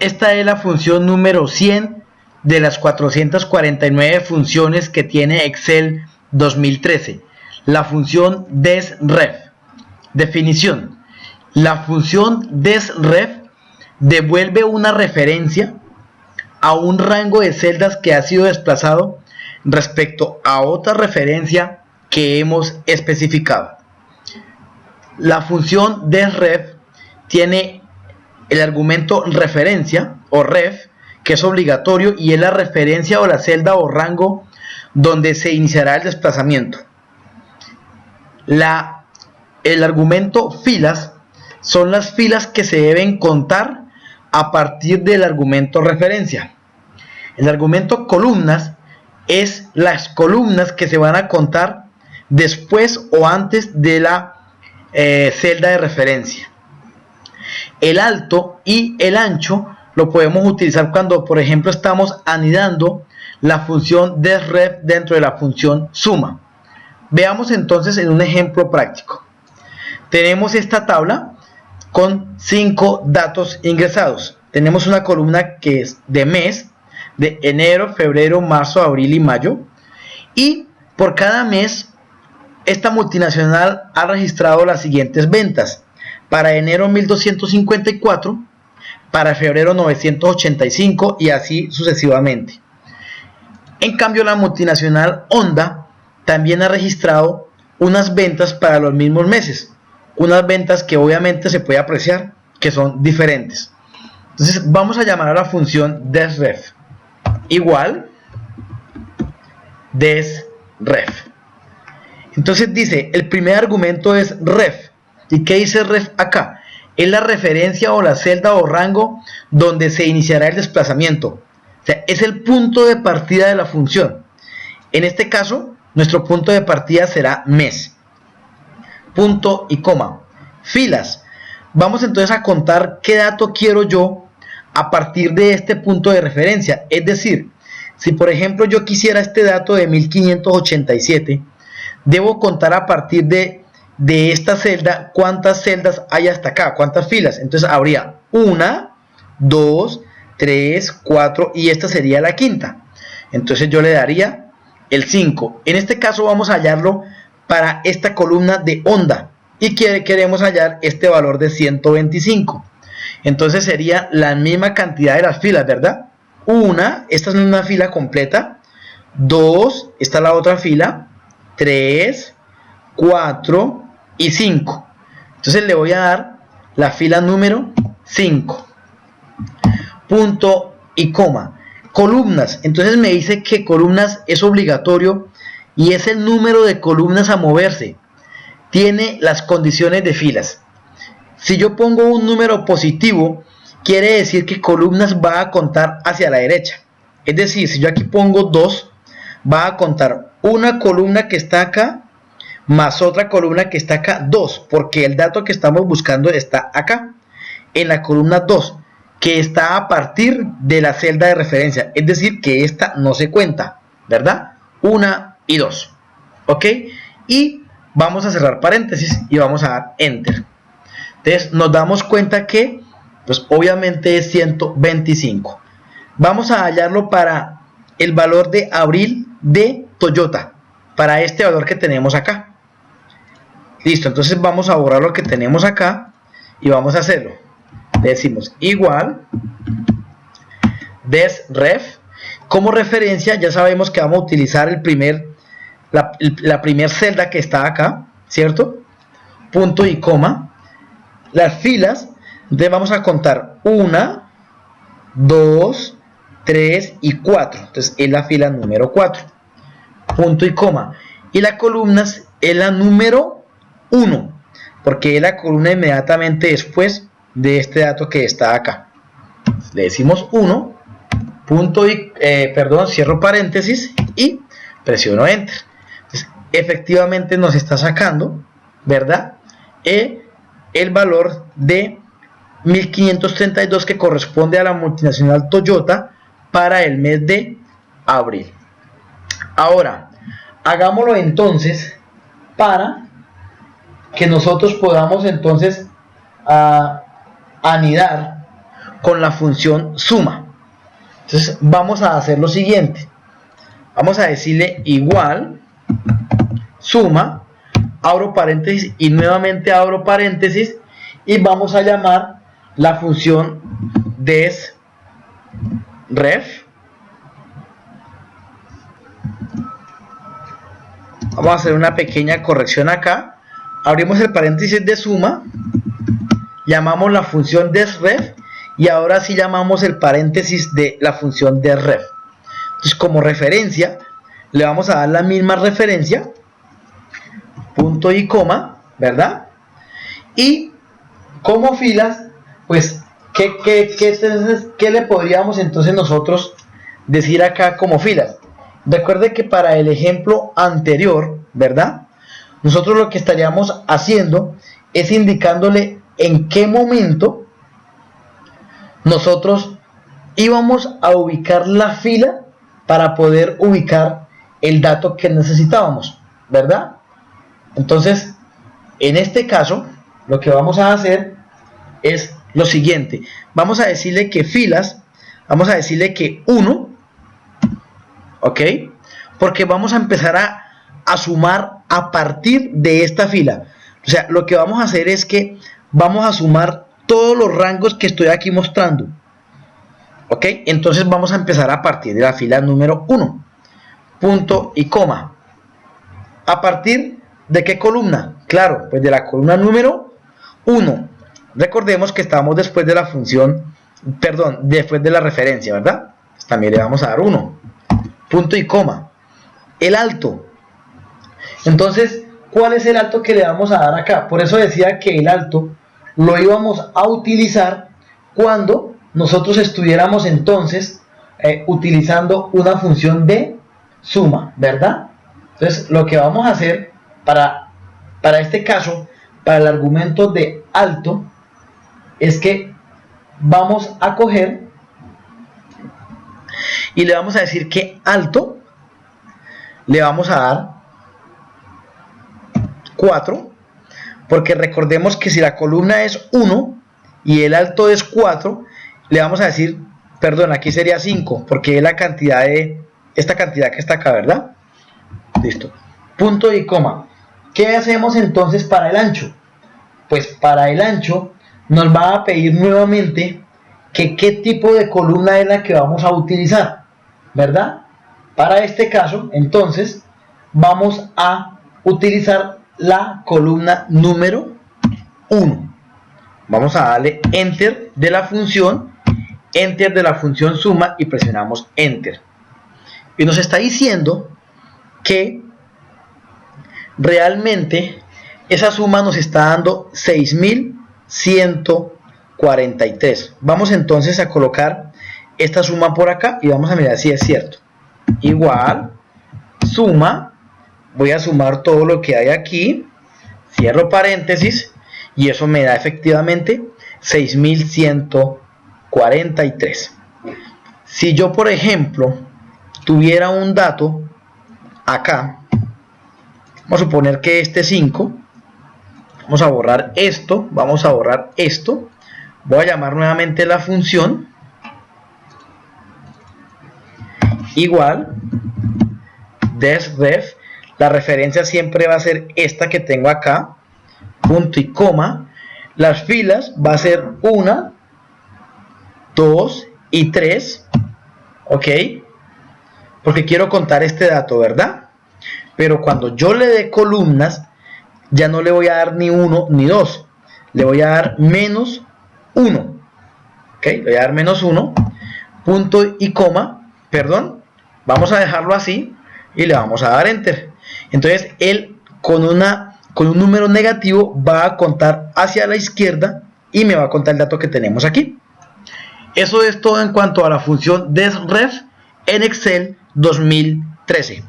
Esta es la función número 100 de las 449 funciones que tiene Excel 2013. La función desref. Definición. La función desref devuelve una referencia a un rango de celdas que ha sido desplazado respecto a otra referencia que hemos especificado. La función desref tiene el argumento referencia o ref, que es obligatorio y es la referencia o la celda o rango donde se iniciará el desplazamiento. El argumento filas son las filas que se deben contar a partir del argumento referencia. El argumento columnas es las columnas que se van a contar después o antes de la celda de referencia. El alto y el ancho lo podemos utilizar cuando, por ejemplo, estamos anidando la función desref dentro de la función suma. Veamos entonces en un ejemplo práctico. Tenemos esta tabla con 5 datos ingresados. Tenemos una columna que es de mes, de enero, febrero, marzo, abril y mayo. Y por cada mes, esta multinacional ha registrado las siguientes ventas. Para enero 1254, para febrero 985 y así sucesivamente. En cambio, la multinacional Honda también ha registrado unas ventas para los mismos meses. Unas ventas que obviamente se puede apreciar que son diferentes. Entonces vamos a llamar a la función desref igual desref. Entonces dice, el primer argumento es ref. ¿Y qué dice ref acá? Es la referencia o la celda o rango donde se iniciará el desplazamiento. O sea, es el punto de partida de la función. En este caso, nuestro punto de partida será mes. Punto y coma. Filas. Vamos entonces a contar qué dato quiero yo a partir de este punto de referencia. Es decir, si por ejemplo yo quisiera este dato de 1587, debo contar a partir de esta celda cuántas celdas hay hasta acá, cuántas filas. Entonces habría 1, 2, 3, 4 y esta sería la quinta. Entonces yo le daría el 5. En este caso vamos a hallarlo para esta columna de Honda y queremos hallar este valor de 125. Entonces sería la misma cantidad de las filas, ¿verdad? 1, esta es una fila completa. 2, esta es la otra fila. 3, 4 y 5. Entonces le voy a dar la fila número 5. Punto y coma. Columnas. Entonces me dice que columnas es obligatorio y es el número de columnas a moverse. Tiene las condiciones de filas. Si yo pongo un número positivo, quiere decir que columnas va a contar hacia la derecha. Es decir, si yo aquí pongo 2, va a contar una columna que está acá más otra columna que está acá, 2, porque el dato que estamos buscando está acá, en la columna 2, que está a partir de la celda de referencia, es decir, que esta no se cuenta, ¿verdad? 1 y 2, ¿ok? Y vamos a cerrar paréntesis y vamos a dar Enter. Entonces nos damos cuenta que, pues obviamente es 125. Vamos a hallarlo para el valor de abril de Toyota, para este valor que tenemos acá. Listo, entonces vamos a borrar lo que tenemos acá y vamos a hacerlo. Le decimos igual desref. Como referencia ya sabemos que vamos a utilizar la primer celda que está acá, ¿cierto? Punto y coma. Las filas, entonces vamos a contar 1, 2, 3 y 4. Entonces es la fila número 4. Punto y coma. Y las columnas es la número 1, porque es la columna inmediatamente después de este dato que está acá. Le decimos 1, punto y, cierro paréntesis y presiono Enter. Entonces, efectivamente nos está sacando, ¿verdad? El valor de 1532 que corresponde a la multinacional Toyota para el mes de abril. Ahora, hagámoslo entonces para que nosotros podamos entonces anidar con la función suma. Entonces vamos a hacer lo siguiente. Vamos a decirle igual suma, abro paréntesis y nuevamente abro paréntesis, y vamos a llamar la función desref. Vamos a hacer una pequeña corrección acá. Abrimos el paréntesis de suma, llamamos la función desref, y ahora sí llamamos el paréntesis de la función desref. Entonces, como referencia, le vamos a dar la misma referencia, punto y coma, ¿verdad? Y como filas, pues, ¿qué le podríamos entonces nosotros decir acá como filas? Recuerde que para el ejemplo anterior, ¿verdad? Nosotros lo que estaríamos haciendo es indicándole en qué momento nosotros íbamos a ubicar la fila para poder ubicar el dato que necesitábamos, ¿verdad? Entonces, en este caso, lo que vamos a hacer es lo siguiente. Vamos a decirle que filas, vamos a decirle que 1, ¿ok? Porque vamos a empezar a sumar a partir de esta fila. O sea, lo que vamos a hacer es que vamos a sumar todos los rangos que estoy aquí mostrando, ¿ok? Entonces vamos a empezar a partir de la fila número 1, punto y coma. ¿A partir de qué columna? Claro, pues de la columna número 1. Recordemos que estamos después de la función, perdón, después de la referencia, ¿verdad? Pues también le vamos a dar 1, punto y coma. El alto. Entonces, ¿cuál es el alto que le vamos a dar acá? Por eso decía que el alto lo íbamos a utilizar cuando nosotros estuviéramos entonces utilizando una función de suma, ¿verdad? Entonces, lo que vamos a hacer para este caso, para el argumento de alto, es que vamos a coger y le vamos a decir que alto le vamos a dar 4, porque recordemos que si la columna es 1 y el alto es 4, le vamos a decir, perdón, aquí sería 5, porque es la cantidad de esta cantidad que está acá, ¿verdad? Listo. Punto y coma. ¿Qué hacemos entonces para el ancho? Pues para el ancho nos va a pedir nuevamente que qué tipo de columna es la que vamos a utilizar, ¿verdad? Para este caso, entonces, vamos a utilizar la columna número 1. Vamos a darle enter de la función suma y presionamos enter. Y nos está diciendo que realmente esa suma nos está dando 6143. Vamos entonces a colocar esta suma por acá y vamos a mirar si es cierto. Igual suma, voy a sumar todo lo que hay aquí, cierro paréntesis y eso me da efectivamente 6143. Si yo, por ejemplo, tuviera un dato acá, vamos a suponer que este 5, vamos a borrar esto, vamos a borrar esto, voy a llamar nuevamente la función igual desref, la referencia siempre va a ser esta que tengo acá, punto y coma, las filas va a ser 1, 2 y 3, ok, porque quiero contar este dato, ¿verdad? Pero cuando yo le dé columnas, ya no le voy a dar ni 1 ni 2, le voy a dar menos 1, ok, le voy a dar menos 1, punto y coma, perdón, vamos a dejarlo así y le vamos a dar enter. Entonces él con un número negativo va a contar hacia la izquierda y me va a contar el dato que tenemos aquí. Eso es todo en cuanto a la función desref en Excel 2013.